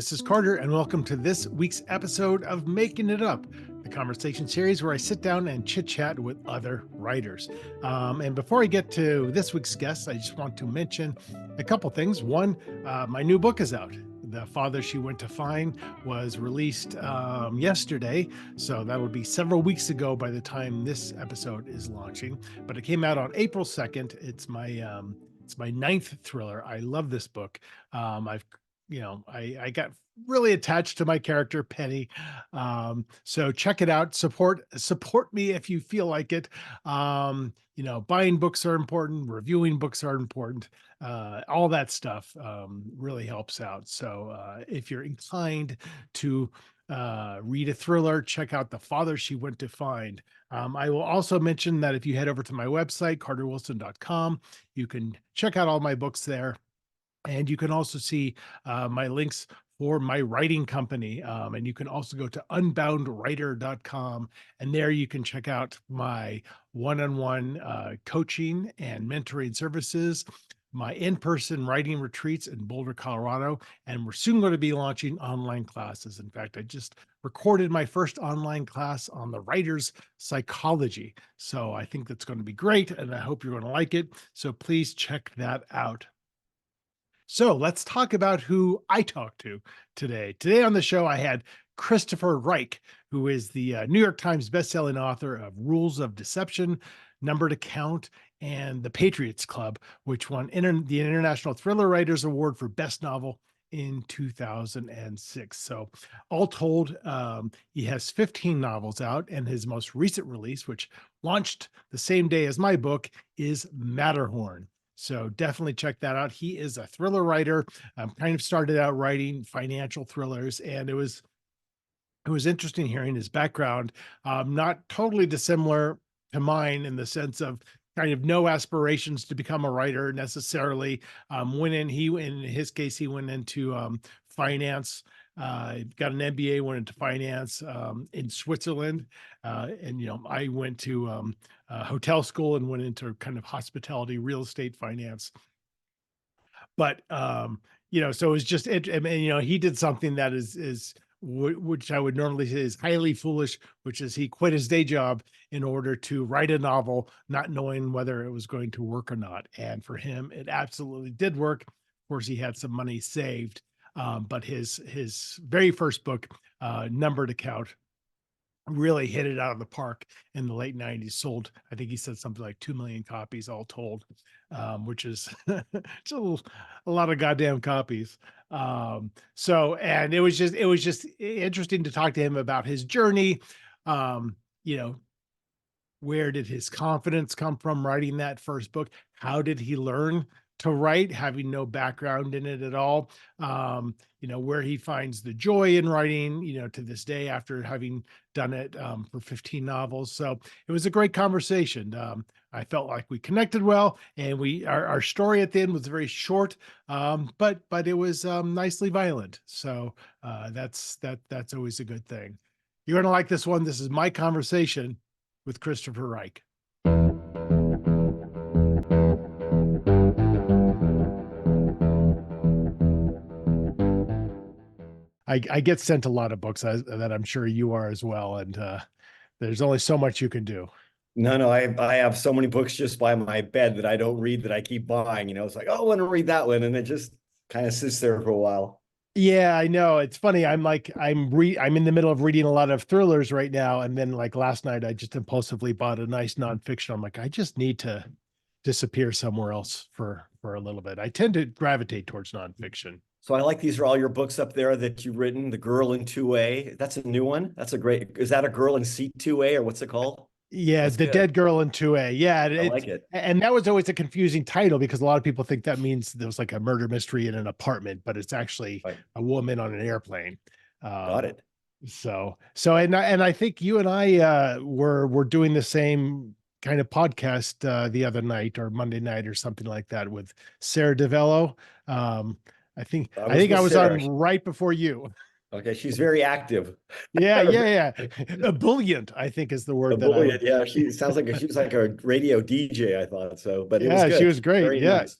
this is Carter, and welcome to this week's episode of Making It Up, the conversation series where I sit down and chit-chat with other writers. And before I get to this week's guest, I just want to mention a couple things. One, my new book is out. The Father She Went to Find was released yesterday, so that'll be several weeks ago by the time this episode is launching. But it came out on April 2nd. It's my ninth thriller. I love this book. I got really attached to my character Penny. So check it out. Support me if you feel like it. Buying books are important. Reviewing books are important. All that stuff really helps out. So if you're inclined to read a thriller, check out The Father She Went to Find. I will also mention that if you head over to my website, carterwilson.com, you can check out all my books there. And you can also see my links for my writing company. And you can also go to unboundwriter.com. And there you can check out my one-on-one coaching and mentoring services, my in-person writing retreats in Boulder, Colorado. And we're soon going to be launching online classes. In fact, I just recorded my first online class on the writer's psychology. So I think that's going to be great. And I hope you're going to like it. So please check that out. So let's talk about who I talked to today. Today on the show, I had Christopher Reich, who is the New York Times bestselling author of Rules of Deception, Number to Count, and The Patriots Club, which won the International Thriller Writers Award for Best Novel in 2006. So all told, he has 15 novels out, and his most recent release, which launched the same day as my book, is Matterhorn. So definitely check that out. He is a thriller writer. Kind of started out writing financial thrillers, and it was interesting hearing his background. Not totally dissimilar to mine in the sense of kind of no aspirations to become a writer necessarily. In his case, he went into finance. Got an MBA, went into finance in Switzerland. I went to hotel school and went into kind of hospitality, real estate finance. But, so it was just, he did something that which I would normally say is highly foolish, which is he quit his day job in order to write a novel, not knowing whether it was going to work or not. And for him, it absolutely did work. Of course, he had some money saved. But his very first book, Number to Count, really hit it out of the park in the late 90s. Sold, I think he said something like 2 million copies all told, which is it's a lot of goddamn copies. And it was just interesting to talk to him about his journey. Where did his confidence come from writing that first book? How did he learn to write, having no background in it at all? Where he finds the joy in writing, to this day after having done it for 15 novels. So it was a great conversation. I felt like we connected well, and our story at the end was very short, but it was nicely violent. So that's always a good thing. You're going to like this one. This is my conversation with Christopher Reich. I get sent a lot of books that I'm sure you are as well. And there's only so much you can do. No, I have so many books just by my bed that I don't read that I keep buying. It's like, oh, I want to read that one. And it just kind of sits there for a while. Yeah, I know. It's funny. I'm in the middle of reading a lot of thrillers right now. And then like last night, I just impulsively bought a nice nonfiction. I'm like, I just need to disappear somewhere else for a little bit. I tend to gravitate towards nonfiction. So I like these are all your books up there that you've written. The Girl in 2A. That's a new one. Is that a Girl in C2A or what's it called? Yeah, That's The good. Dead Girl in 2A. Yeah, I like it. And that was always a confusing title because a lot of people think that means there was like a murder mystery in an apartment, but it's actually a woman on an airplane. Got it. And I think you and I were doing the same kind of podcast the other night or Monday night or something like that with Sarah DeVello. I think I was on right before you. Okay, she's very active. Yeah. Ebullient, I think is the word. Ebullient, yeah. She sounds like she was like a radio DJ, I thought so. But it was good. She was great. Very nice.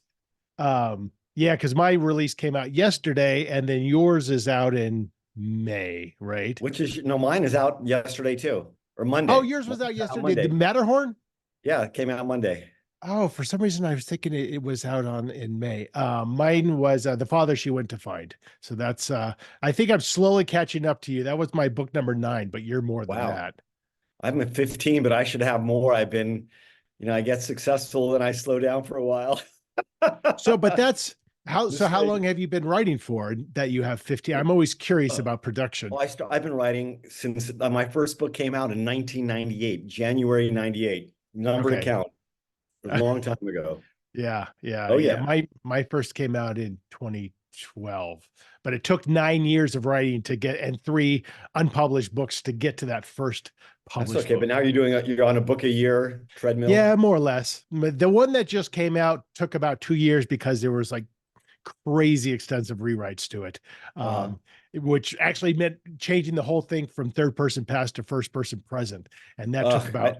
Yeah, because my release came out yesterday, and then yours is out in May, right? Which is, no, mine is out yesterday too, or Oh, Monday. yours Mine was out is out yesterday. The Monday. Matterhorn. Yeah, it came out Monday. Oh, for some reason I was thinking it was out on in May. Mine was The Father She Went to Find. So that's I think I'm slowly catching up to you. That was my book number 9, but you're more than Wow. that. I'm at 15, but I should have more. I've been, I get successful and I slow down for a while. So, but that's how so how long Mistake. have you been writing for that you have 15? I'm always curious Uh, about production. well, I've been writing since my first book came out in 1998, January 98. Number to Okay. count. A long time ago. Yeah, yeah, Oh yeah. yeah. My first came out in 2012, but it took 9 years of writing to get and 3 unpublished books to get to that first That's published okay. But book. now you're on a book a year treadmill. Yeah, more or less. But the one that just came out took about 2 years because there was like crazy extensive rewrites to it, Uh-huh. which actually meant changing the whole thing from third person past to first person present, and that took Uh, I about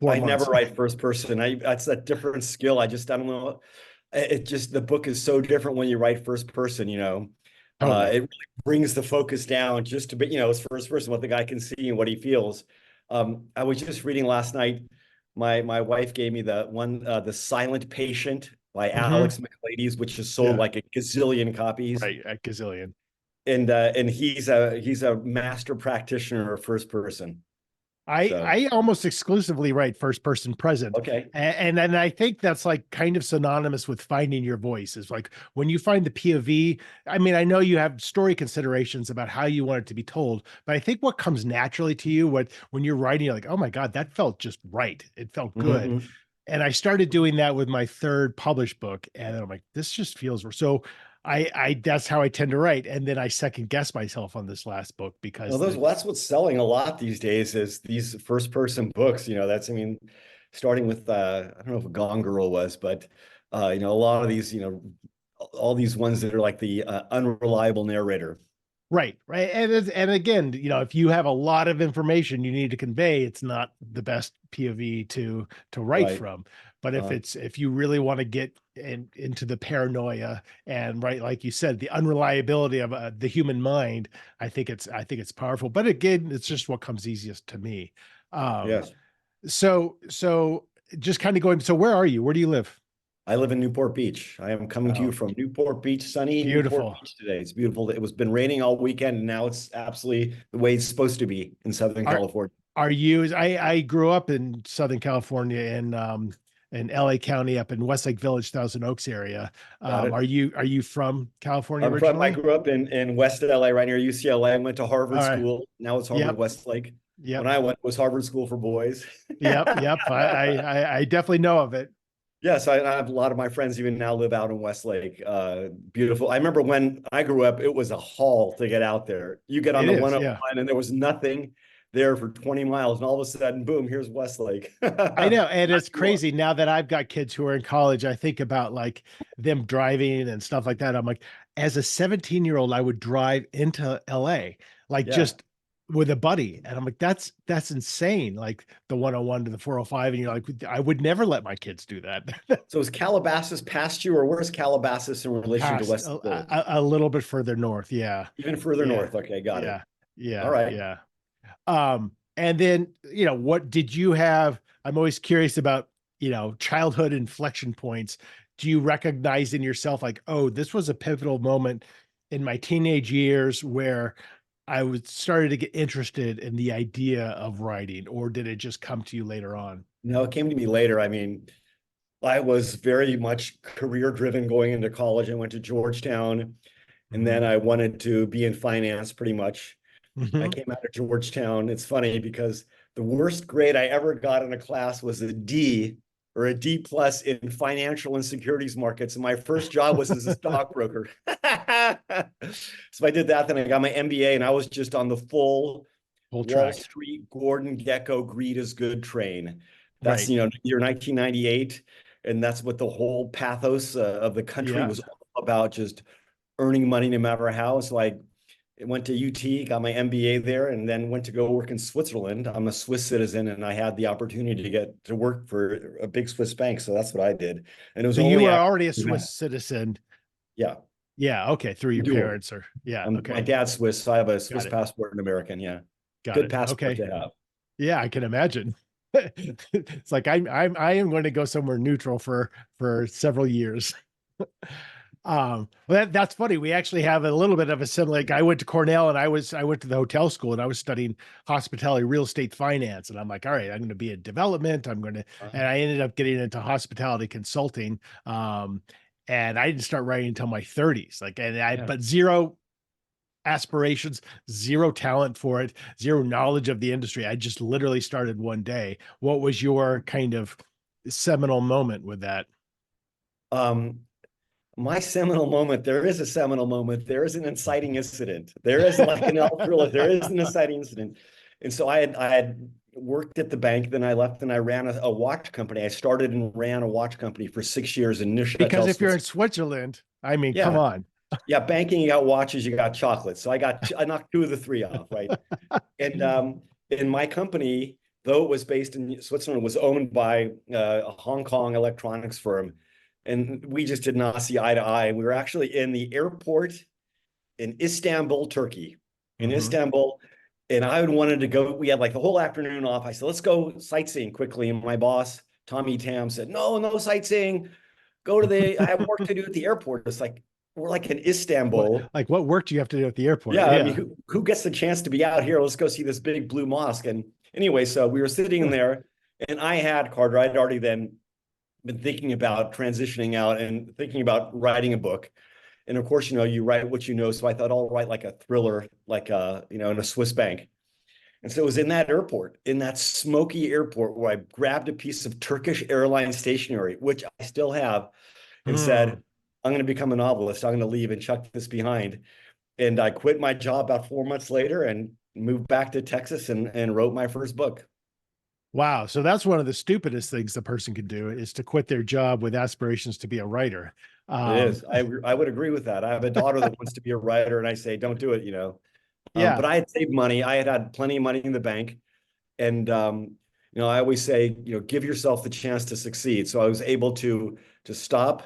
four I never months. write first person. That's a different skill. I don't know. It just the book is so different when you write first person. Totally. It really brings the focus down just a bit, it's first person, what the guy can see and what he feels. I was just reading last night. My wife gave me the one, The Silent Patient by Hmm. Alex McLeod, which is sold Yeah. like a gazillion copies. Right. A gazillion. And he's a master practitioner of first person. So I almost exclusively write first person present. okay. And I think that's like kind of synonymous with finding your voice. Is like when you find the POV. I mean, I know you have story considerations about how you want it to be told, but I think what comes naturally to you, what when you're writing, you're like, oh my God, that felt just right. It felt good. Mhm. And I started doing that with my third published book, and then I'm like, this just feels so. I that's how I tend to write, and then I second guess myself on this last book because the That's what's selling a lot these days is these first person books. Starting with I don't know if Gone Girl was, but a lot of these, all these ones that are like the unreliable narrator. right, and again, if you have a lot of information you need to convey, it's not the best POV to write Right. from. But Uh, if you really want to get into the paranoia and right, like you said, the unreliability of the human mind, I think it's powerful. But again, it's just what comes easiest to me. Um, yes. so just kind of going. So where are you? Where do you live? I live in Newport Beach. I am coming to you Oh, from Newport Beach, sunny Newport beautiful. Beach today. It's beautiful. It was been raining all weekend, and now it's absolutely the way it's supposed to be in Southern Are California. are you? I grew up in Southern California in LA County up in Westlake Village, Thousand Oaks area. Got it. Are you from California I originally? grew up in West LA, right near UCLA. I went to All Harvard right. School. Now it's Harvard Yep. Westlake. When Yep. I went, it was Harvard School for boys. Yep. Yep. I definitely know of it. Yes, I have a lot of my friends even now live out in Westlake. Beautiful. I remember when I grew up, it was a haul to get out there. You get on It the is. Yeah. 101 and there was nothing there for 20 miles. And all of a sudden, boom, here's Westlake. I know. And Not it's too long. crazy now that I've got kids who are in college. I think about like them driving and stuff like that. I'm like, as a 17-year-old, I would drive into LA, like Yeah. just with a buddy. And I'm like, that's insane. Like the 101 to the 405. And you're like, I would never let my kids do that. So is Calabasas past you, or where's Calabasas in relation to Past West Village? a little bit further north. Yeah. Even further Yeah. north. Okay, got it. Yeah. All Yeah. right. Yeah. And then, what did you have? I'm always curious about, childhood inflection points. Do you recognize in yourself like, oh, this was a pivotal moment in my teenage years where I was started to get interested in the idea of writing, or did it just come to you later on? No, it came to me later. I was very much career driven going into college. I went to Georgetown and Hmm. then I wanted to be in finance pretty much. I Hmm. came out of Georgetown. It's funny because the worst grade I ever got in a class was a D or a D plus in financial and securities markets. And my first job was as a stockbroker. So I did that. Then I got my MBA and I was just on the full Full Wall track. Street, Gordon Gekko, greed is good train. That's, Right. year 1998. And that's what the whole pathos of the country Yeah. was all about, just earning money no matter how. So I went to UT, got my MBA there, and then went to go work in Switzerland. I'm a Swiss citizen, and I had the opportunity to get to work for a big Swiss bank. So that's what I did. And it was So you only were after already a Swiss citizen. Yeah, Yeah. Okay. Through your dual. parents or yeah. My Okay. dad's Swiss, so I have a Got Swiss it. passport and American. Yeah, Got good it. passport Okay. to have. Yeah, I can imagine. It's like I am going to go somewhere neutral for several years. Well, that's funny. We actually have a little bit of a similar. Like I went to Cornell and I went to the hotel school and I was studying hospitality real estate finance. And I'm like, all right, I'm going to be in development. And I ended up getting into hospitality consulting. And I didn't start writing until my 30s. Yeah. But zero aspirations, zero talent for it, zero knowledge of the industry. I just literally started one day. What was your kind of seminal moment with that? Um, my seminal moment, there is a seminal moment. There is an inciting incident. There is like an elf thriller. There is an inciting incident. And so I had worked at the bank, then I left and I ran a watch company. I started and ran a watch company for 6 years in Because Neuchâtel, if you're in Switzerland. Switzerland, I mean, come Yeah. on. Yeah. Banking, you got watches, you got chocolate. So I knocked two of the three off, right? And in my company, though it was based in Switzerland, was owned by a Hong Kong electronics firm. And we just did not see eye to eye. We were actually in the airport in Istanbul, Turkey, in Mhm. Istanbul. And I had wanted to go. We had like the whole afternoon off. I said, let's go sightseeing quickly. And my boss, Tommy Tam, said, no, no sightseeing. I have work to do at the airport. It's like, we're like in What Istanbul. what work do you have to do at the airport? Yeah, I mean, Yeah. who gets the chance to be out here? Let's go see this big blue mosque. And anyway, so we were sitting in there, and I had Carter. I'd already then been thinking about transitioning out and thinking about writing a book. And of course, you write what you know. So I thought I'll write like a thriller, like in a Swiss bank. And so it was in that airport, in that smoky airport, where I grabbed a piece of Turkish airline stationery, which I still have, and Mm. said, I'm going to become a novelist. I'm going to leave and chuck this behind. And I quit my job about 4 months later and moved back to Texas and wrote my first book. Wow. So that's one of the stupidest things the person can do is to quit their job with aspirations to be a writer. It Um, is. I would agree with that. I have a daughter that wants to be a writer, and I say, don't do it. But yeah. I had saved money. I had plenty of money in the bank, and I always say, give yourself the chance to succeed. So I was able to stop,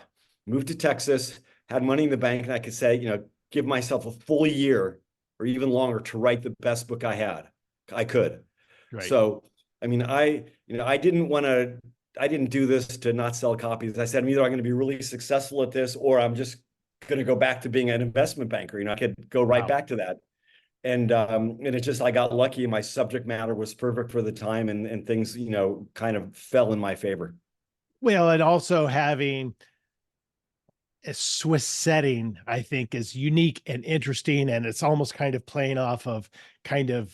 move to Texas, had money in the bank, and I could say, give myself a full year or even longer to write the best book I had. I could. Right. So, I mean, I didn't do this to not sell copies. I said, I'm going to be really successful at this, or I'm just going to go back to being an investment banker. I could go right Wow. back to that. And it just, I got lucky. My subject matter was perfect for the time, and things, kind of fell in my favor. Well, and also having a Swiss setting, I think, is unique and interesting, and it's almost kind of playing off of kind of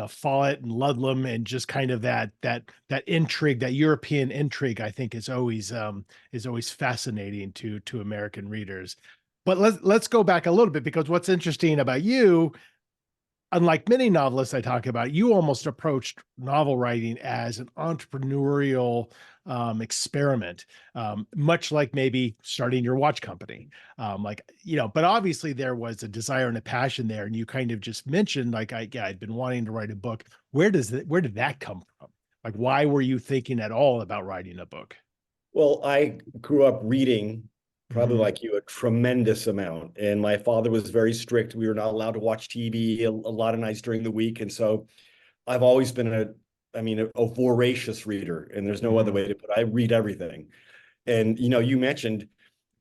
Follett and Ludlam, and just kind of that intrigue, that European intrigue. I think is always fascinating to American readers. But let's go back a little bit, because what's interesting about you, unlike many novelists I talk about, you almost approached novel writing as an entrepreneurial experiment, much like maybe starting your watch company. But obviously there was a desire and a passion there. And you kind of just mentioned, like, I'd been wanting to write a book. Where did that come from? Like, why were you thinking at all about writing a book? Well, I grew up reading, probably Mhm. like you, a tremendous amount. And my father was very strict. We were not allowed to watch TV a lot of nights during the week. And so I've always been a voracious reader, and there's no other Mhm. way to put it. I read everything. And you mentioned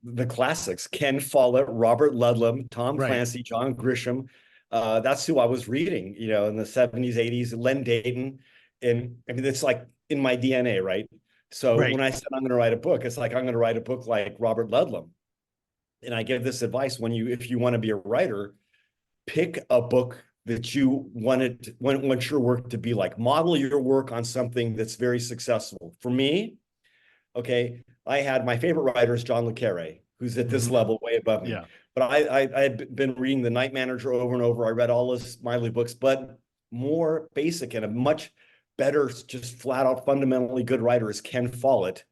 the classics: Ken Follett, Robert Ludlum, Tom Right. Clancy, John Grisham. That's who I was reading, in the 70s, 80s, Len Dayton. And I mean, it's like in my DNA, right? So Right. when I said I'm going to write a book, it's like I'm going to write a book like Robert Ludlum. And I give this advice: if you want to be a writer, pick a book that you want your work to be like. Model your work on something that's very successful. For me, okay, I had my favorite writer is John le Carre, who's at this Mhm. level way above me. Yeah. But I had been reading The Night Manager over and over. I read all his Smiley books, but more basic and a much better, just flat out fundamentally good writer is Ken Follett,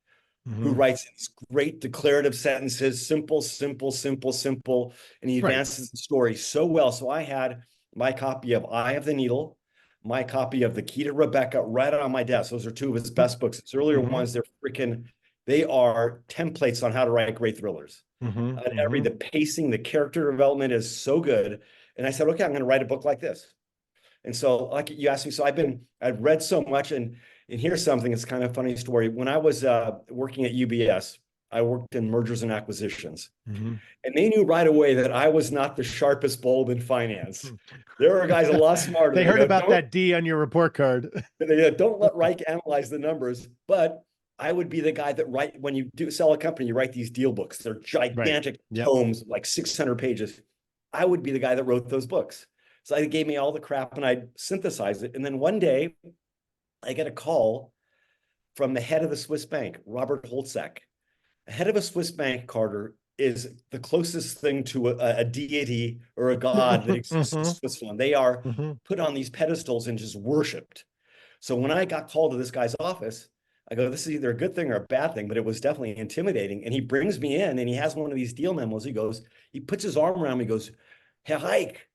who Mhm. writes these great declarative sentences, simple, simple, simple, simple, and he Right. advances the story so well. So I had my copy of Eye of the Needle, my copy of The Key to Rebecca right on my desk. Those are two of his best books. His earlier Mhm. ones, they're freaking They are templates on how to write great thrillers. Hmm. The pacing, the character development is so good. And I said, okay, I'm going to write a book like this. And so, like you asked me, so I've read so much, and here's something. It's kind of a funny story. When I was working at UBS, I worked in mergers and acquisitions, Hmm. and they knew right away that I was not the sharpest bulb in finance. There are guys a lot smarter. They They heard go, about that D on your report card. don't let Reich analyze the numbers. But I would be the guy that write when you do sell a company, you write these deal books. They're Right. gigantic Yep. tomes, like 600 pages. I would be the guy that wrote those books. So they gave me all the crap and I'd synthesize it. And then one day I get a call from the head of the Swiss bank, Robert Holzek. The head of a Swiss bank, Carter, is the closest thing to a deity or a god that exists in Hmm. Switzerland. They are Hmm. put on these pedestals and just worshipped. So when I got called to this guy's office, I go, this is either a good thing or a bad thing, but it was definitely intimidating. And he brings me in and he has one of these deal memos. He puts his arm around me, he goes, Herr Reich,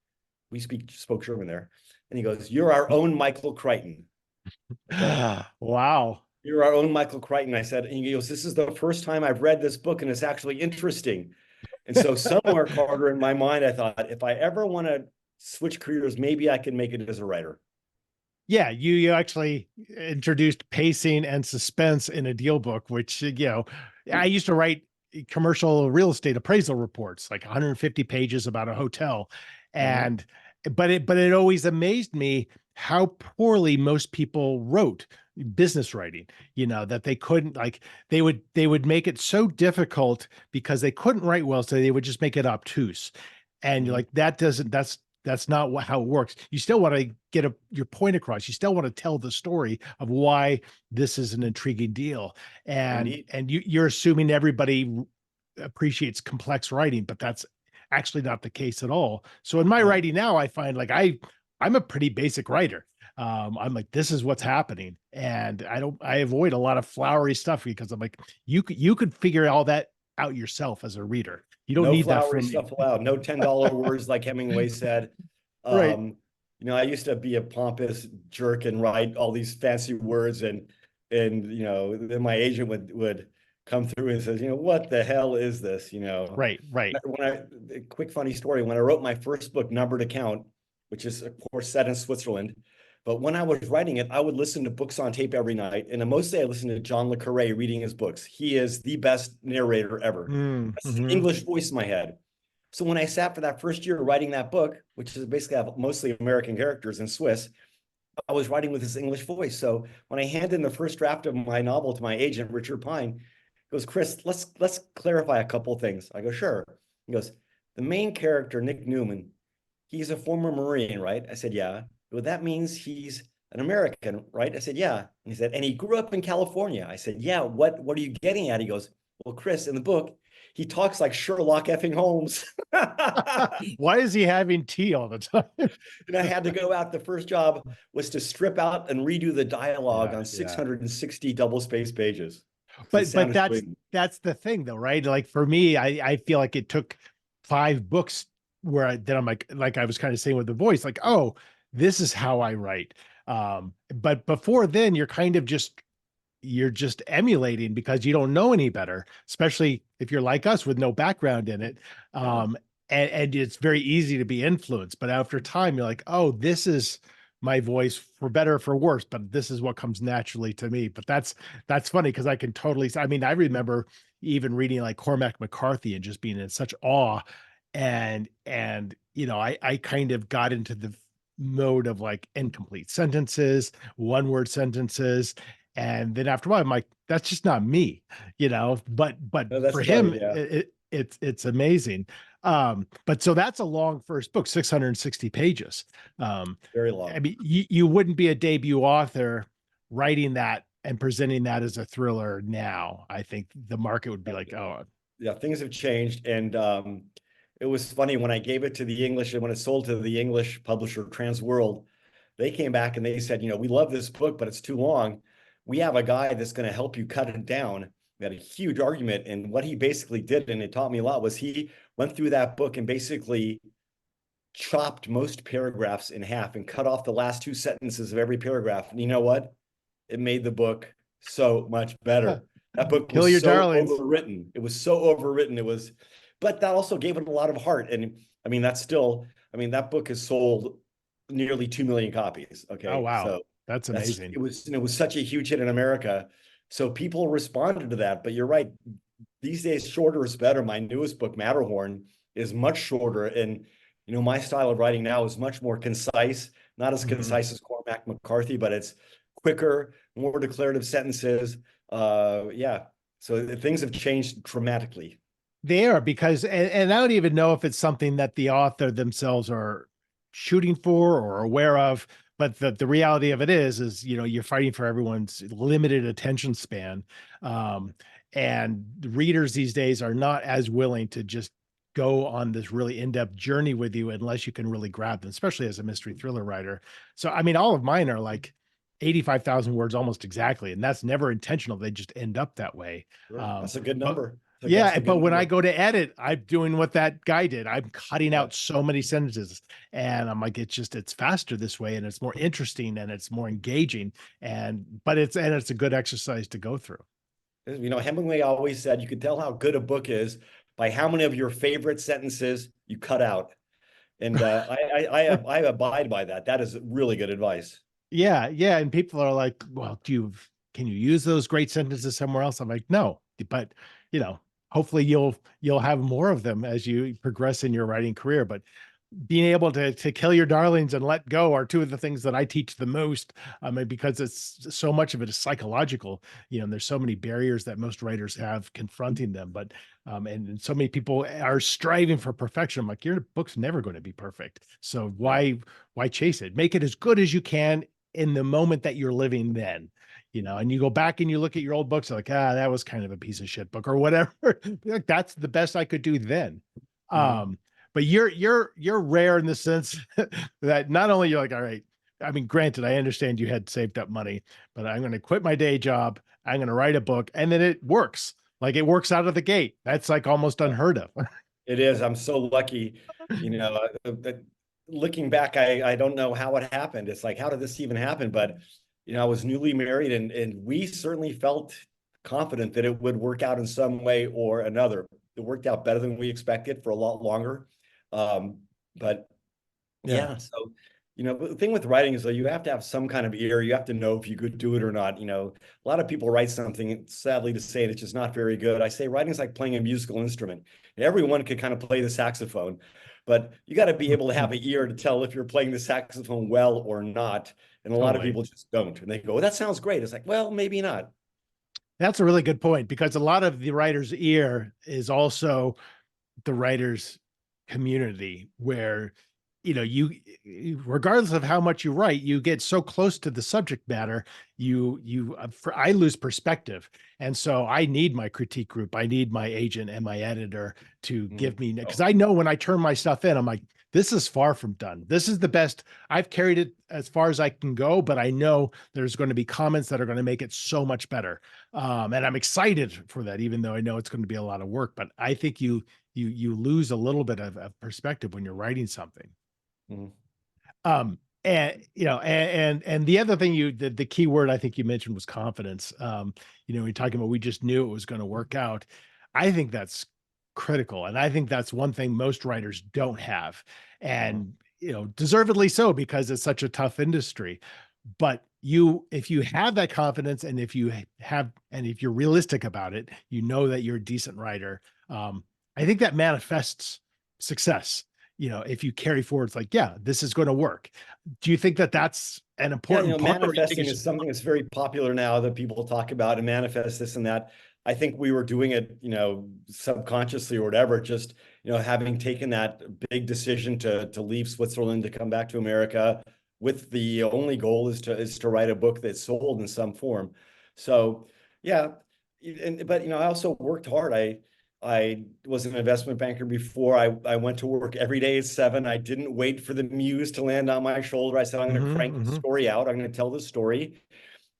we spoke German there. And he goes, you're our own Michael Crichton. Okay. Wow. You're our own Michael Crichton. I said, and he goes, this is the first time I've read this book and it's actually interesting. And so somewhere, Carter, in my mind, I thought, if I ever want to switch careers, maybe I can make it as a writer. Yeah, you actually introduced pacing and suspense in a deal book, which, I used to write commercial real estate appraisal reports, like 150 pages about a hotel. And but it always amazed me how poorly most people wrote business writing, that they couldn't, like, they would make it so difficult because they couldn't write well, so they would just make it obtuse. And you're like, that's not how it works. You still want to get your point across. You still want to tell the story of why this is an intriguing deal. And Indeed. you're assuming everybody appreciates complex writing, but that's actually not the case at all. So in my No, writing now, I find like I'm a pretty basic writer. I'm like, this is what's happening, and I avoid a lot of flowery stuff because I'm like, you could figure all that out yourself as a reader. You don't no need that flowery from me. stuff allowed. No $10 words like Hemingway said. Right. I used to be a pompous jerk and write all these fancy words, and then my agent would come through and says, what the hell is this? Right. Right. A quick funny story, when I wrote my first book, Numbered Account, which is of course set in Switzerland, but when I was writing it, I would listen to books on tape every night, and mostly I listened to John le Carre reading his books. He is the best narrator ever. That's the Mm-hmm. English voice in my head. So when I sat for that first year writing that book, which is basically have mostly American characters in Swiss, I was writing with this English voice. So when I handed in the first draft of my novel to my agent, Richard Pine, he goes, Chris, let's clarify a couple of things. I go, sure. He goes, the main character, Nick Newman, he's a former Marine, right? I said, yeah. Well, that means he's an American, right? I said, yeah. And he said, and he grew up in California. I said, yeah. What are you getting at? He goes, well, Chris, in the book, he talks like Sherlock effing Holmes. Why is he having tea all the time? And I had to go out. The first job was to strip out and redo the dialogue Yeah, on yeah. 660 double space pages. It But sounded that's sweet. that's the thing though, right? Like for me, I feel like it took 5 books where then I'm like I was kind of saying with the voice, like, oh, this is how I write. But before then, you're just emulating because you don't know any better, especially if you're like us with no background in it. Yeah. And it's very easy to be influenced. But after time, you're like, oh, this is my voice for better or for worse, but this is what comes naturally to me. But that's funny because I can totally, I mean, I remember even reading like Cormac McCarthy and just being in such awe. And I kind of got into the mode of like incomplete sentences, one word sentences, and then after a while, I'm like, that's just not me, But No, that's for funny. him, Yeah. it's amazing. But so that's a long first book, 660 pages. Very I long. mean, you wouldn't be a debut author writing that and presenting that as a thriller now. I think the market would be like, oh, Yeah, things have changed. And it was funny when I gave it to the English and when it sold to the English publisher Trans World, they came back and they said, we love this book, but it's too long. We have a guy that's going to help you cut it down. We had a huge argument. And what he basically did, and it taught me a lot, was he went through that book and basically chopped most paragraphs in half and cut off the last two sentences of every paragraph. And you know what? It made the book so much better. That book Kill was your so darlings. overwritten. It was so overwritten. It was, but that also gave it a lot of heart. And I mean, that's still, I mean, that book has sold nearly 2 million copies. Oh, Okay. wow. So That's that's, amazing. it was such a huge hit in America. So people responded to that. But you're right. These days, shorter is better. My newest book, Matterhorn, is much shorter. And, you know, my style of writing now is much more concise, not as Mhm. concise as Cormac McCarthy, but it's quicker, more declarative sentences. Yeah. So things have changed dramatically. They are because, and I don't even know if it's something that the author themselves are shooting for or aware of, but the reality of it is, you know, you're fighting for everyone's limited attention span. Um, and readers these days are not as willing to just go on this really in-depth journey with you unless you can really grab them, especially as a mystery thriller writer. So, I mean, all of mine are like 85,000 words almost exactly, and that's never intentional. They just end up that way. Sure. Um, That's a good but number. That's yeah, a but good when I number. go to edit, I'm doing what that guy did. I'm cutting Yeah. out so many sentences, and I'm like, it's faster this way, and it's more interesting, and it's more engaging, but it's a good exercise to go through. You know, Hemingway always said you could tell how good a book is by how many of your favorite sentences you cut out. And I abide by that. That is really good advice. Yeah, yeah, and people are like, "Well, can you use those great sentences somewhere else?" I'm like, "No," but you know, hopefully you'll have more of them as you progress in your writing career. But being able to kill your darlings and let go are two of the things that I teach the most. I mean, because it's so much of it is psychological, you know, and there's so many barriers that most writers have confronting them. But and so many people are striving for perfection. I'm like, your book's never going to be perfect. So Yeah. why chase it? Make it as good as you can in the moment that you're living then. You know, and you go back and you look at your old books, like, that was kind of a piece of shit book or whatever. Like, that's the best I could do then. Mhm. Um, but you're rare in the sense that not only you're like, all right, I mean, granted, I understand you had saved up money, but I'm going to quit my day job. I'm going to write a book, and then it works. Like it works out of the gate. That's like almost unheard of. It is. I'm so lucky. You know, looking back, I don't know how it happened. It's like, how did this even happen? But, you know, I was newly married and we certainly felt confident that it would work out in some way or another. It worked out better than we expected for a lot longer. Um, but Yeah. yeah, so you know, the thing with writing is that you have to have some kind of ear. You have to know if you could do it or not. You know, a lot of people write something, sadly to say, it's just not very good. I say writing is like playing a musical instrument. Everyone could kind of play the saxophone, but you got to be able to have an ear to tell if you're playing the saxophone well or not. And a lot of Totally. people just don't. And they go, well, that sounds great. It's like, well, maybe not. That's a really good point because a lot of the writer's ear is also the writers community where you know regardless of how much you write you get so close to the subject matter I lose perspective, and so I need my critique group, I need my agent and my editor to Mm. give me, because Oh, I know when I turn my stuff in I'm like, this is far from done, this is the best, I've carried it as far as I can go, but I know there's going to be comments that are going to make it so much better. And I'm excited for that, even though I know it's going to be a lot of work, but I think you lose a little bit of perspective when you're writing something. mhm. And you know, and the other thing the key word I think you mentioned was confidence. You know, we're talking about we just knew it was going to work out. I think that's critical, and I think that's one thing most writers don't have, Mhm. and you know, deservedly so because it's such a tough industry. But if you have that confidence, and if you're realistic about it, you know that you're a decent writer. I think that manifests success. You know, if you carry forward, it's like, yeah, this is going to work. Do you think that that's an Yeah, you important know, part, or you think manifesting it's is just something that's very popular now that people talk about and manifest this and that. I think we were doing it, you know, subconsciously or whatever, just, you know, having taken that big decision to leave Switzerland to come back to America with the only goal is to write a book that's sold in some form. So, yeah, but you know, I also worked hard. I was an investment banker before. I went to work every day at 7. I didn't wait for the muse to land on my shoulder. I said, I'm going to Mhm, crank the mhm. story out. I'm going to tell the story.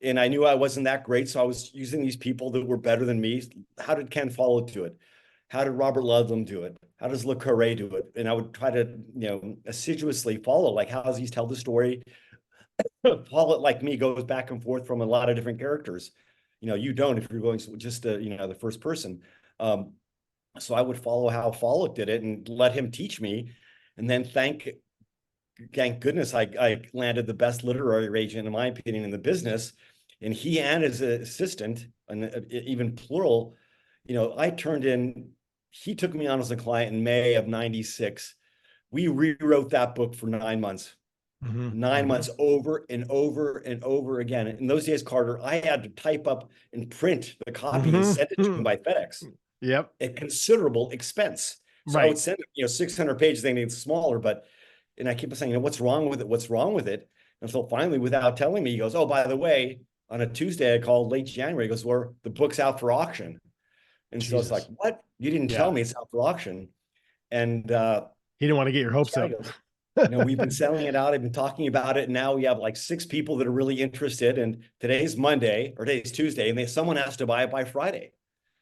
And I knew I wasn't that great. So I was using these people that were better than me. How did Ken Follett do it? How did Robert Ludlum do it? How does Le Carre do it? And I would try to, you know, assiduously follow, like, how does he tell the story? Follett, like me, goes back and forth from a lot of different characters. you don't if you're going just the first person. So I would follow how Follick did it and let him teach me. And then thank goodness I landed the best literary agent, in my opinion, in the business. And he and his assistant, and even plural, he took me on as a client in May of 96. We rewrote that book for 9 months. Mm-hmm. 9 months over and over and over again. In those days, Carter, I had to type up and print the copy and send it to him by FedEx Yep. at considerable expense. So I would Right. send it, 600 pages, they need smaller, and I keep saying, what's wrong with it? What's wrong with it? And so finally, without telling me, he goes, oh, by the way, on a Tuesday, I called late January. He goes, well, the book's out for auction. And so it's like, Jesus. what? You didn't tell Yeah. me it's out for auction. And He didn't want to get your hopes guy up. goes, we've been selling it out. I've been talking about it. And now we have like 6 people that are really interested. And today's Monday or today's Tuesday, and someone has to buy it by Friday.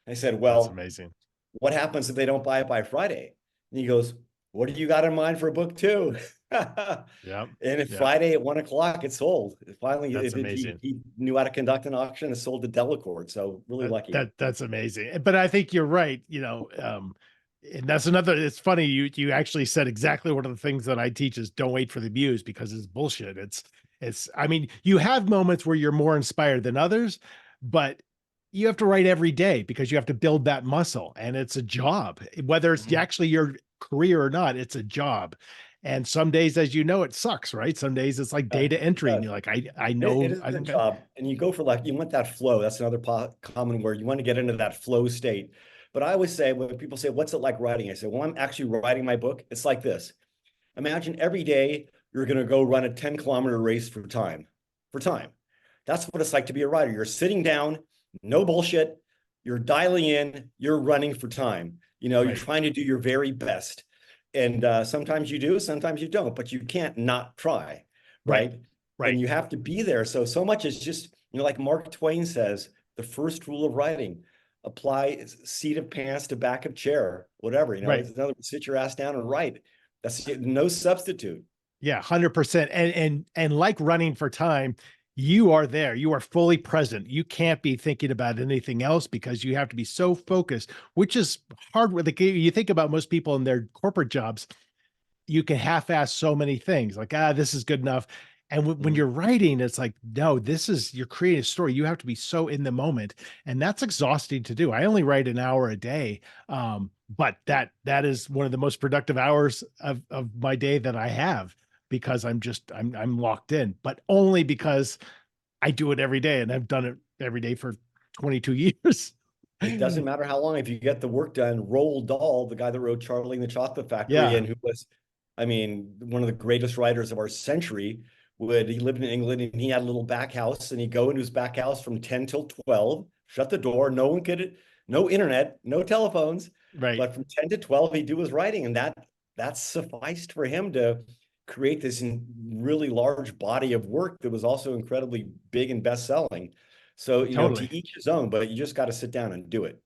I said, That's well, amazing. what happens if they don't buy it by Friday? And he goes, what do you got in mind for book 2? Yep. And if Yep. Friday at 1 o'clock, it sold. Finally, That's amazing. he knew how to conduct an auction and sold to Delacorte. So really lucky. That's amazing. But I think you're right. And that's another. It's funny you actually said exactly one of the things that I teach is don't wait for the muse, because it's bullshit. It's. I mean, you have moments where you're more inspired than others, but you have to write every day because you have to build that muscle, and it's a job. Whether it's actually your career or not, it's a job. And some days, as you know, it sucks, right? Some days it's like data It entry, and does. you're like, I It know, is I a think job, and you go for you want that flow. That's another common word. You want to get into that flow state. But I always say, when people say, what's it like writing? I say, well, I'm actually writing my book. It's like this. Imagine every day you're going to go run a 10-kilometer race for time. That's what it's like to be a writer. You're sitting down, no bullshit. You're dialing in, you're running for time. You're right, trying to do your very best. And sometimes you do, sometimes you don't, but you can't not try, right, right? And right, you have to be there. So much is just, like Mark Twain says, the first rule of writing, apply seat of pants to back of chair, whatever, right. it's another, sit your ass down and write. That's no substitute. Yeah, 100%. And like running for time, you are there. You are fully present. You can't be thinking about anything else because you have to be so focused, which is hard. You think about most people in their corporate jobs, you can half-ass so many things like, this is good enough. And when you're writing, it's like, no, you're creating a story. You have to be so in the moment, and that's exhausting to do. I only write an hour a day. But that is one of the most productive hours of my day that I have, because I'm locked in, but only because I do it every day, and I've done it every day for 22 years. It doesn't matter how long, if you get the work done. Roald Dahl, the guy that wrote Charlie and the Chocolate Factory, Yeah, and who was, one of the greatest writers of our century, he lived in England, and he had a little back house, and he'd go into his back house from 10 till 12, shut the door, no one could, no internet, no telephones, right. but from 10 to 12, he'd do his writing, and that sufficed for him to create this really large body of work that was also incredibly big and best-selling. So, Totally. to each his own, but you just got to sit down and do it.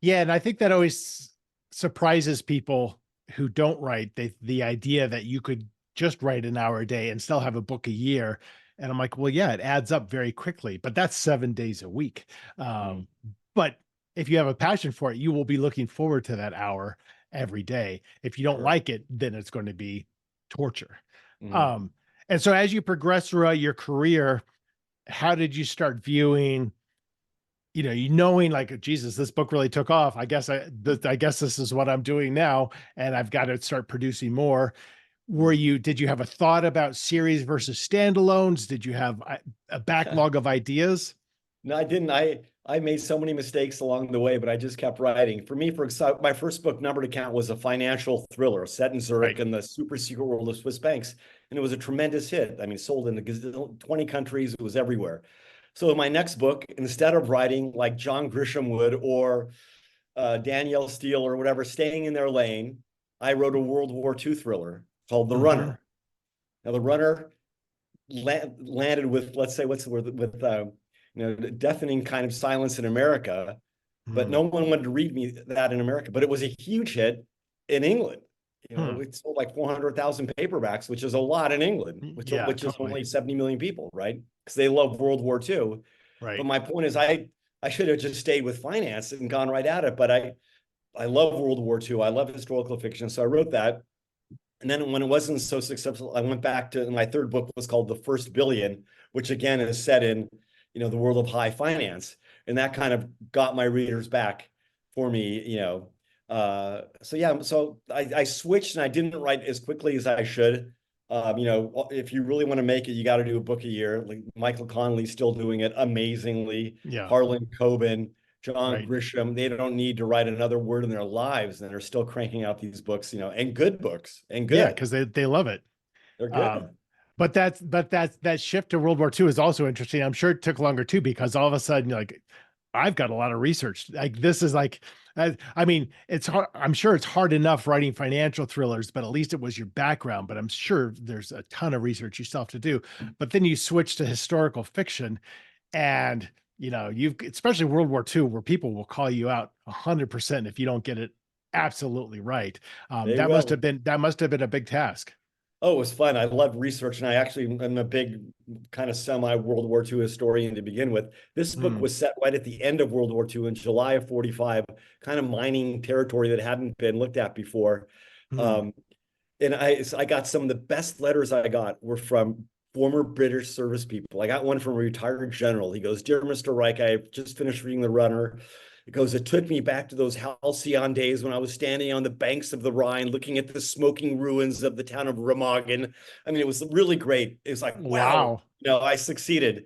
Yeah, and I think that always surprises people who don't write. The idea that you could just write an hour a day and still have a book a year. And I'm like, well, yeah, it adds up very quickly, but that's 7 days a week. Mm, But if you have a passion for it, you will be looking forward to that hour every day. If you don't sure. like it, then it's going to be torture. Mm. Um, and so as you progress throughout your career, how did you start viewing, you knowing like, Jesus, this book really took off. I guess this is what I'm doing now, and I've got to start producing more. Did you have a thought about series versus standalones? Did you have a backlog of ideas? No, I didn't. I made so many mistakes along the way, but I just kept writing. For me, my first book, Numbered Account, was a financial thriller set in Zurich Right. in the super secret world of Swiss banks, and it was a tremendous hit. I mean, sold in 20 countries. It was everywhere. So in my next book, instead of writing like John Grisham would, or Danielle Steele or whatever, staying in their lane, I wrote a World War II thriller called The Mm-hmm. Runner. Now, The Runner landed with, let's say, what's the word, with deafening kind of silence in America, but Hmm. no one wanted to read me that in America. But it was a huge hit in England. Hmm. It sold like 400,000 paperbacks, which is a lot in England, Yeah, which is totally. only 70 million people, right? Because they love World War II. But Right. my point is, I I should have just stayed with finance and gone right at it. But I love World War II. I love historical fiction. So I wrote that. And then when it wasn't so successful, I went back to my third book was called The First Billion, which again is set in, the world of high finance. And that kind of got my readers back for me. So yeah, so I switched and I didn't write as quickly as I should. If you really want to make it, you got to do a book a year. Like Michael Connelly's still doing it amazingly. Yeah, Harlan Coben, John right. Grisham, they don't need to write another word in their lives, and they're still cranking out these books, and good books and Yeah, good. because they love it. They're Um, good. but that shift to World War II is also interesting. I'm sure it took longer too, because all of a sudden, like, I've got a lot of research. Like, this is like, I mean, it's hard. I'm sure it's hard enough writing financial thrillers, but at least it was your background. But I'm sure there's a ton of research you still have to do. But then you switch to historical fiction, and you've, especially World War II, where people will call you out 100% if you don't get it absolutely right. They will. That must have been a big task. Oh, it was fun. I loved research, and I actually am a big kind of semi-World War II historian to begin with. This book Mm, was set right at the end of World War II in July of 45, kind of mining territory that hadn't been looked at before. mm. Um, and I got some of the best letters I got were from former British service people. I got one from a retired general. He goes, "Dear Mr. Reich, I just finished reading The Runner. It goes, it took me back to those halcyon days when I was standing on the banks of the Rhine, looking at the smoking ruins of the town of Remagen. I mean, it was really great. It was like, wow, Wow. I succeeded,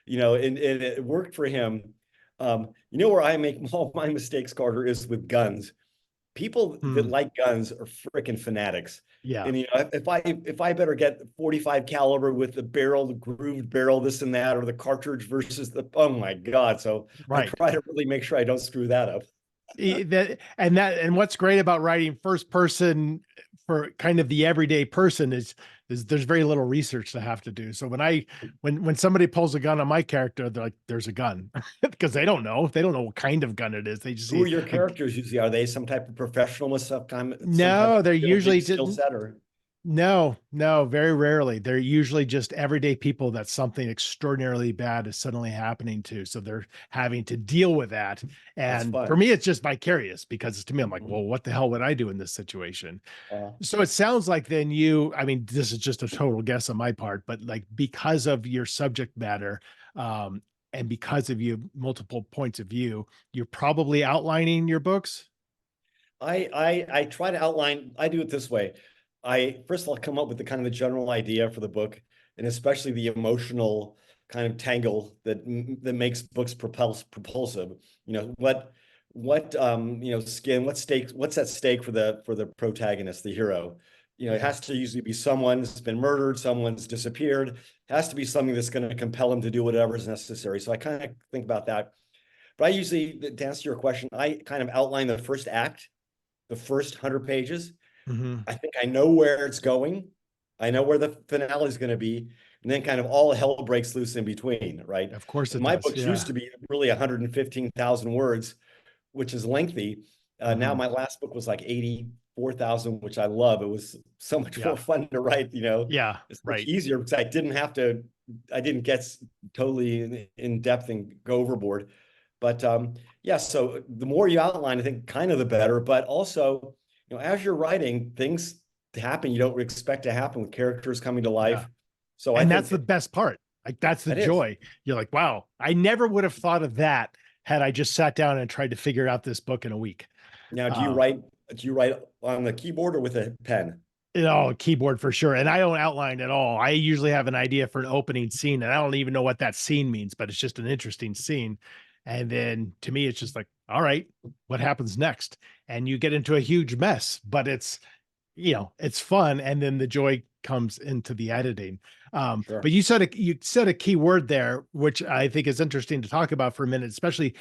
and it worked for him. Where I make all my mistakes, Carter, is with guns. People that Mm, like guns are freaking fanatics. yeah. And if I better get 45 caliber with the barrel, the grooved barrel, this and that, or the cartridge versus the, oh my God. So I Right. try to really make sure I don't screw that up. And what's great about writing first person for kind of the everyday person is there's very little research to have to do. So when somebody pulls a gun on my character, they're like, there's a gun, because they don't know what kind of gun it is. They just Who are see your a, characters usually? Are they some type of professional with some type no, of they're real usually deep just, skill set or? no, no, very rarely. They're usually just everyday people that something extraordinarily bad is suddenly happening to. So they're having to deal with that. That's And for fun. me, it's just vicarious, because to me, I'm like, Mhm. well, what the hell would I do in this situation? Uh, So it sounds like then I mean, this is just a total guess on my part, but like, because of your subject matter, um, and because of you multiple points of view, you're probably outlining your books. I try to outline. I do it this way. I first of all come up with the kind of the general idea for the book, and especially the emotional kind of tangle that makes books propulsive. What skin, what's at stake for the protagonist, the hero. It Yeah. has to usually be someone that's been murdered, someone's disappeared. It has to be something that's going to compel him to do whatever is necessary. So I kind of think about that. But I usually, to answer your question, I kind of outline the first act, the first 100 pages. Hmm. I think I know where it's going. I know where the finale is going to be. And then kind of all hell breaks loose in between, right? Of course And it my does. books used Yeah. to be really 115,000 words, which is lengthy. Now Hmm. my last book was like 84,000, which I love. It was so much more Yeah. fun to write. Yeah. It's much Right. easier because I didn't get totally in depth and go overboard. But yeah, so the more you outline, I think kind of the better. But also, as you're writing, things happen you don't expect to happen with characters coming to Yeah. life. So I And that's think the best part. Like, that's the that is. joy. You're like, wow, I never would have thought of that had I just sat down and tried to figure out this book in a week. Now, do you Uh, write do you write on the keyboard or with a pen? Keyboard for sure. And I don't outline at all. I usually have an idea for an opening scene, and I don't even know what that scene means, but it's just an interesting scene. And then to me, it's just like, all right, what happens next? And you get into a huge mess, but it's fun. And then the joy comes into the editing. Sure. But you said a key word there, which I think is interesting to talk about for a minute, especially,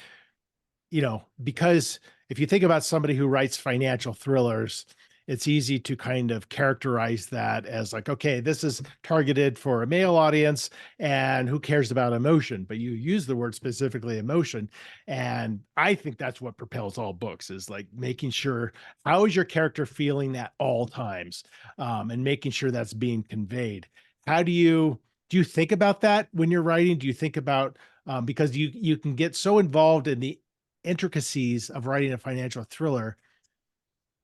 because if you think about somebody who writes financial thrillers, it's easy to kind of characterize that as like, okay, this is targeted for a male audience, and who cares about emotion? But you use the word specifically emotion. And I think that's what propels all books, is like making sure, how is your character feeling at all times? And making sure that's being conveyed. How do you think about that when you're writing? Do you think about because you can get so involved in the intricacies of writing a financial thriller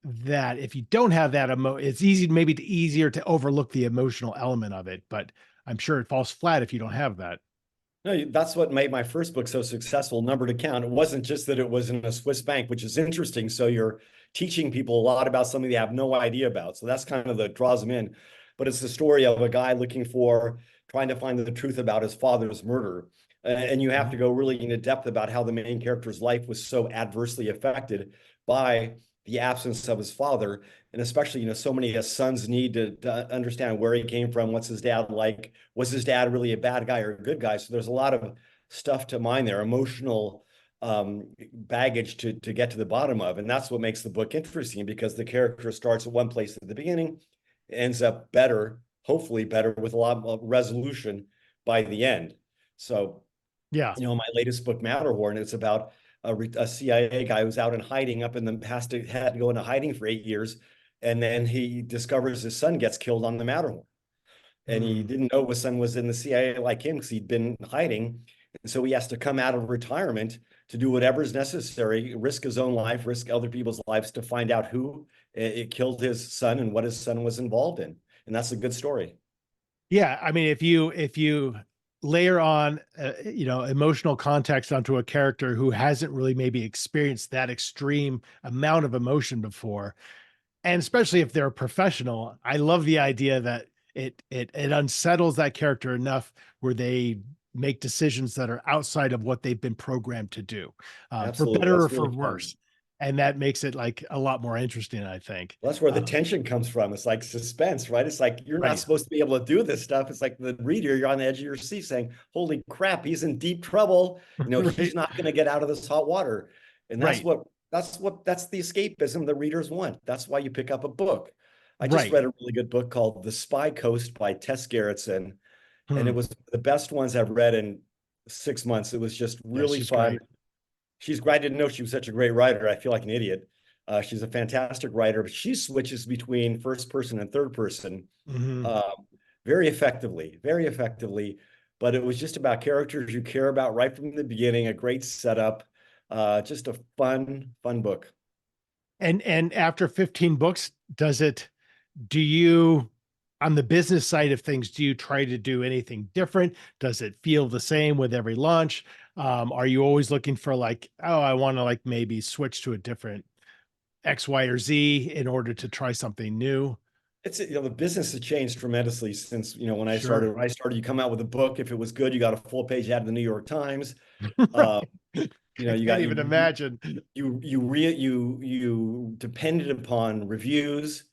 that if you don't have that it's easy, maybe easier to overlook the emotional element of it, but I'm sure it falls flat if you don't have that. No, that's what made my first book so successful, Numbered Account. It wasn't just that it was in a Swiss bank, which is interesting. So you're teaching people a lot about something they have no idea about. So that's kind of the draws them in. But it's the story of a guy trying to find the truth about his father's murder. And you have to Mhm. go really into depth about how the main character's life was so adversely affected by the absence of his father. And especially, so many sons need to understand where he came from, what's his dad like, was his dad really a bad guy or a good guy? So there's a lot of stuff to mine there, emotional baggage to get to the bottom of. And that's what makes the book interesting, because the character starts at one place at the beginning, ends up better, hopefully better, with a lot of resolution by the end. So, Yeah. my latest book, Matterhorn, it's about a CIA guy who's out in hiding had to go into hiding for 8 years. And then he discovers his son gets killed on the Matterhorn, and he Mm. didn't know his son was in the CIA like him, because he'd been hiding. And so he has to come out of retirement to do whatever's necessary, risk his own life, risk other people's lives, to find out who it killed his son and what his son was involved in. And that's a good story. Yeah, I mean, if you layer on emotional context onto a character who hasn't really maybe experienced that extreme amount of emotion before, and especially if they're a professional, I love the idea that it unsettles that character enough where they make decisions that are outside of what they've been programmed to do, for Absolutely. better or That's for really fun. worse. And that makes it like a lot more interesting, I think. Well, that's where the tension comes from. It's like suspense, right? It's like you're not Right. supposed to be able to do this stuff. It's like the reader, you're on the edge of your seat saying, holy crap, he's in deep trouble. He's Right. not going to get out of this hot water. And Right. that's the escapism the readers want. That's why you pick up a book. I just Right. read a really good book called The Spy Coast by Tess Gerritsen, and it Hmm. was the best ones I've read in 6 months. It was just Yeah, really she's fun. great. She's great. I didn't know she was such a great writer. I feel like an idiot. She's a fantastic writer, but she switches between first person and third person Hmm. um, very effectively, very effectively. But it was just about characters you care about right from the beginning, a great setup, just a fun book. And after 15 books, do you, on the business side of things, do you try to do anything different? Does it feel the same with every launch? Are you always looking for like, oh, I want to like maybe switch to a different X, Y, or Z in order to try something new? The business has changed tremendously since, when I Sure. started. When I started, you come out with a book. If it was good, you got a full page ad in the New York Times. Right. Uh, I you can't got even imagine. you depended upon reviews.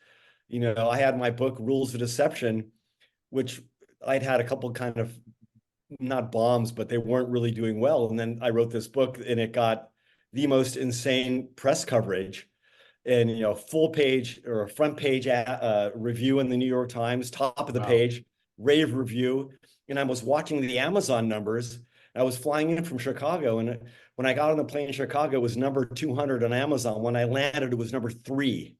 I had my book Rules of Deception, which I'd had a couple kind of not bombs, but they weren't really doing well. And then I wrote this book, and it got the most insane press coverage, and full page or a front page review in the New York Times, top of the Wow. page, rave review. And I was watching the Amazon numbers. I was flying in from Chicago, and when I got on the plane in Chicago, it was number 200 on Amazon. When I landed, it was number Hmm. three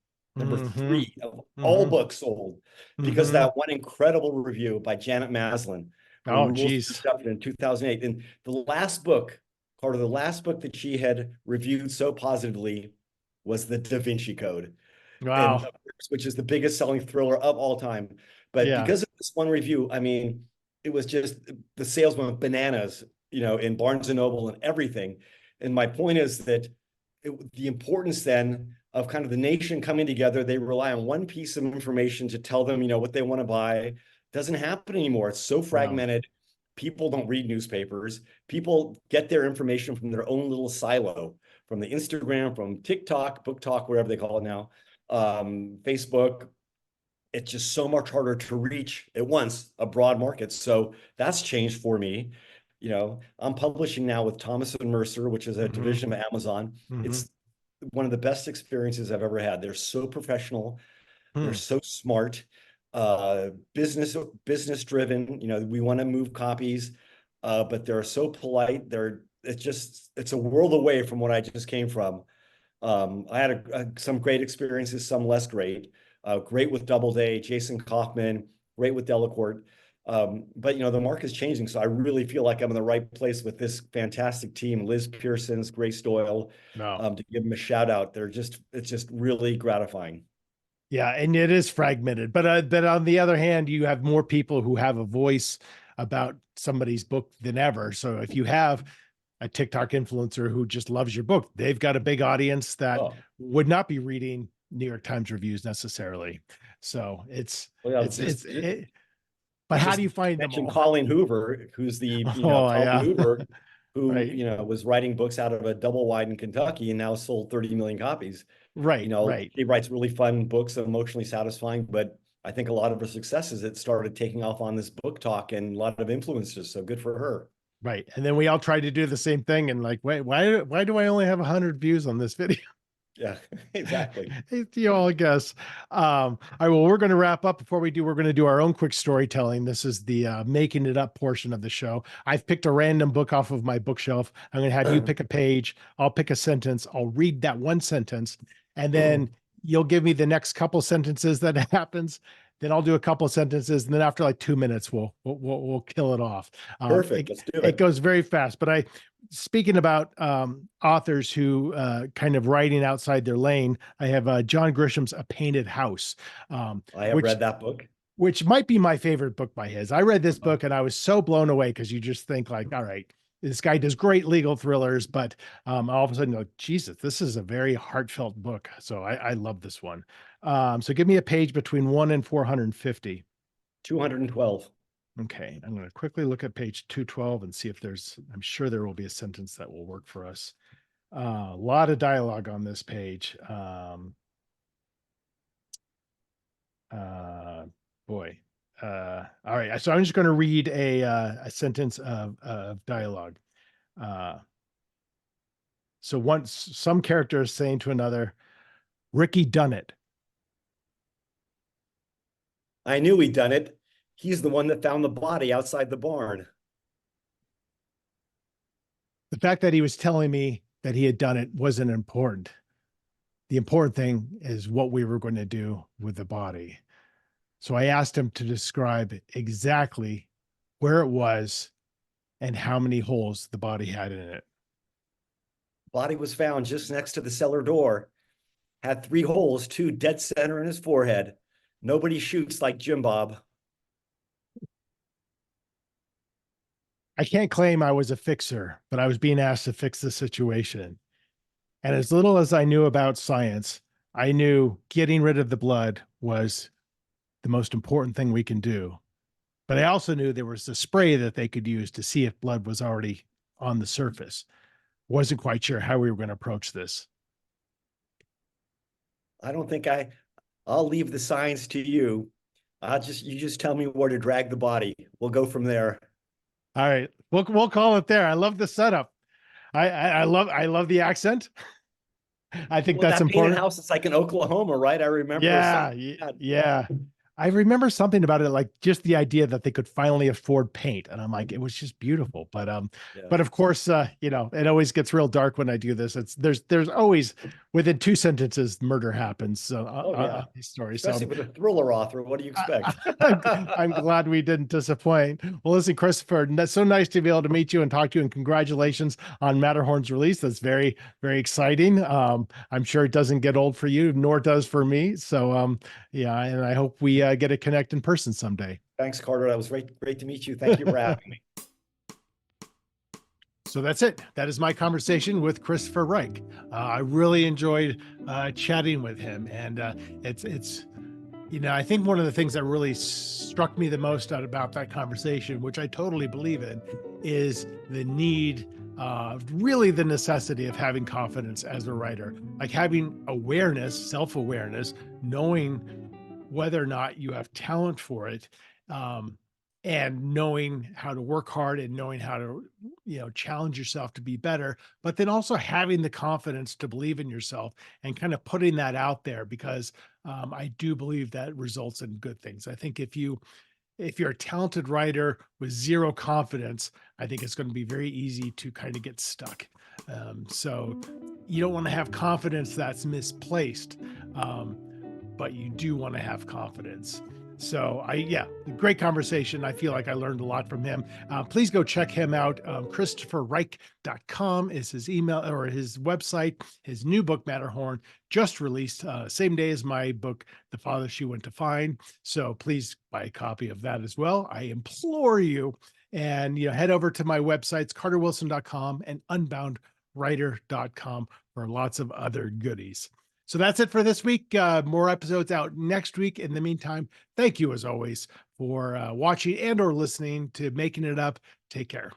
of all Hmm. books sold, because of Hmm. that one incredible review by Janet Maslin for Oh, Rules of geez. Deception in 2008. And part of the last book that she had reviewed so positively was the Da Vinci Code, and Wow. of course, which is the biggest selling thriller of all time. But Yeah. because of this one review, I mean, it was just the sales went bananas, in Barnes and Noble and everything. And my point is that the importance then of kind of the nation coming together, they rely on one piece of information to tell them, what they want to buy. Doesn't happen anymore. It's so No. fragmented. People don't read newspapers. People get their information from their own little silo, from the Instagram, from TikTok, Book Talk, whatever they call it now, Facebook. It's just so much harder to reach at once a broad market. So that's changed for me. I'm publishing now with Thomas and Mercer, which is a Hmm. division of Amazon. Hmm. It's one of the best experiences I've ever had. They're so professional. They're Hmm. so smart, business driven. We want to move copies, but they're so polite. It's a world away from what I just came from. I had some great experiences, some less great. Great with Doubleday, Jason Kaufman, great with Delacorte. But the market is changing, so I really feel like I'm in the right place with this fantastic team, Liz Pearson's, Grace Doyle, No. to give them a shout out. It's just really gratifying. Yeah, and it is fragmented, but on the other hand, you have more people who have a voice about somebody's book than ever. So if you have a TikTok influencer who just loves your book, they've got a big audience that Oh, would not be reading New York Times reviews necessarily. So well, yeah, but how do just you find them mention all? Colleen Hoover, who's the, Oh Colleen yeah, Hoover, who, right, was writing books out of a double wide in Kentucky and now sold 30 million copies. right. She writes really fun books, emotionally satisfying, but I think a lot of her success is it started taking off on this book talk and a lot of influences. So good for her. Right. And then we all tried to do the same thing and like, wait, why do I only have 100 views on this video? Yeah, exactly. You all guess. All right, well, we're going to wrap up. Before we do, we're going to do our own quick storytelling. This is the making it up portion of the show. I've picked a random book off of my bookshelf. I'm going to have you pick a page. I'll pick a sentence. I'll read that one sentence, and then you'll give me the next couple sentences that happens. Then I'll do a couple sentences, and then after like 2 minutes, we'll kill it off. Perfect. Let's do It it. goes very fast, but speaking about authors who kind of writing outside their lane, I have John Grisham's A Painted House, I have which read that book. might be my favorite book by his. I read this book and I was so blown away because you just think like, all right, this guy does great legal thrillers, but all of a sudden, like, Jesus, this is a very heartfelt book. So I love this one. So give me a page between 1 and 450. 212. Okay, I'm going to quickly look at page 212 and see if I'm sure there will be a sentence that will work for us. A lot of dialogue on this page. Boy. All right, so I'm just going to read a sentence of dialogue. So once some character is saying to another, Ricky done it. I knew he'd done it. He's the one that found the body outside the barn. The fact that he was telling me that he had done it wasn't important. The important thing is what we were going to do with the body. So I asked him to describe exactly where it was and how many holes the body had in it. Body was found just next to the cellar door. Had 3 holes, 2 dead center in his forehead. Nobody shoots like Jim Bob. I can't claim I was a fixer, but I was being asked to fix the situation. And as little as I knew about science, I knew getting rid of the blood was the most important thing we can do. But I also knew there was a spray that they could use to see if blood was already on the surface. Wasn't quite sure how we were going to approach this. I don't think I'll leave the science to you. You just tell me where to drag the body. We'll go from there. All right, we'll call it there. I love the setup. I love the accent. I think Well, that's that painted important. house, it's like in Oklahoma, right? I remember. Yeah, yeah. I remember something about it, like just the idea that they could finally afford paint, and I'm like, it was just beautiful. Yeah. But of course, it always gets real dark when I do this. There's always within 2 sentences murder happens. So Oh yeah. these stories. So Especially with a thriller author. What do you expect? I'm glad we didn't disappoint. Well, listen, Christopher, that's so nice to be able to meet you and talk to you. And congratulations on Matterhorn's release. That's very, very exciting. I'm sure it doesn't get old for you, nor does for me. So, yeah, and I hope we get to connect in person someday. Thanks, Carter. That was great to meet you. Thank you for having me. So that's it. That is my conversation with Christopher Reich. I really enjoyed chatting with him, and it's I think one of the things that really struck me the most out about that conversation, which I totally believe in, is the need, really the necessity of having confidence as a writer, like having awareness, self-awareness, knowing whether or not you have talent for it, and knowing how to work hard and knowing how to, challenge yourself to be better, but then also having the confidence to believe in yourself and kind of putting that out there because I do believe that results in good things. I think if you're a talented writer with zero confidence, I think it's going to be very easy to kind of get stuck. So you don't want to have confidence that's misplaced, but you do want to have confidence. So yeah, great conversation. I feel like I learned a lot from him. Please go check him out. ChristopherReich.com is his email or his website. His new book, Matterhorn, just released same day as my book, The Father She Went to Find. So please buy a copy of that as well. I implore you. And head over to my websites, carterwilson.com and unboundwriter.com for lots of other goodies. So that's it for this week. More episodes out next week. In the meantime, thank you as always for watching and or listening to Making It Up. Take care.